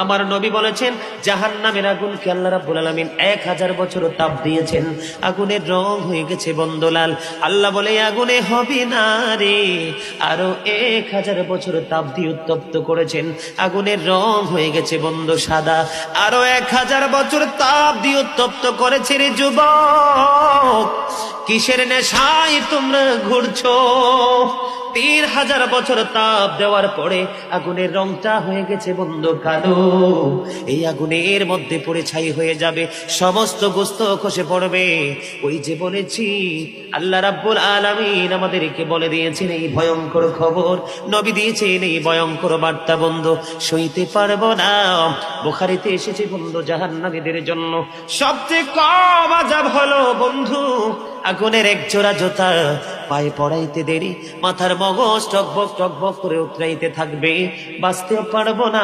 আমার নবী বলেছেন জাহান্নামের আগুনকে আল্লাহ রাব্বুল আলামিন 1000 বছর তাপ দিয়েছেন, আগুনের রং হয়ে গেছে বন্দলাল। আল্লাহ বলে আগুনে হবে না রে, আরো 1000 বছর তাপ দিয়ে উত্তপ্ত করেছেন, আগুনের রং হয়ে গেছে বন্ধ সাদা। আরো 1000 বছর তাপ দিয়ে উত্তপ্ত করেছে রে যুবক, কিসের নেশায় তোমরা ঘুরছো? 3000 বছর তাপ দেওয়ার পরে আগুনের রংটা হয়ে গেছে বন্ধ কালো। এই আগুনের মধ্যে পড়ে ছাই হয়ে যাবে, সমস্ত গোস্ত খসে পড়বে। ওই যে বলেছি আল্লাহ রাব্বুল আলামিন আমাদেরকে বলে দিয়েছেন এই ভয়ঙ্কর খবর, নবী দিয়েছেন এই ভয়ঙ্কর বার্তা, বন্ধু সইতে পারবো না। বুখারীতে এসেছে বন্ধু জাহান্নামীদের জন্য সবচেয়ে কম আযাব হলো বন্ধু আগুনের এক জোড়া জুতা পায়ে পড়াইতে দেরি, মাথার মগজ টকবক টকবক করে উতরাইতে থাকবে, বাঁচতেও পারবো না।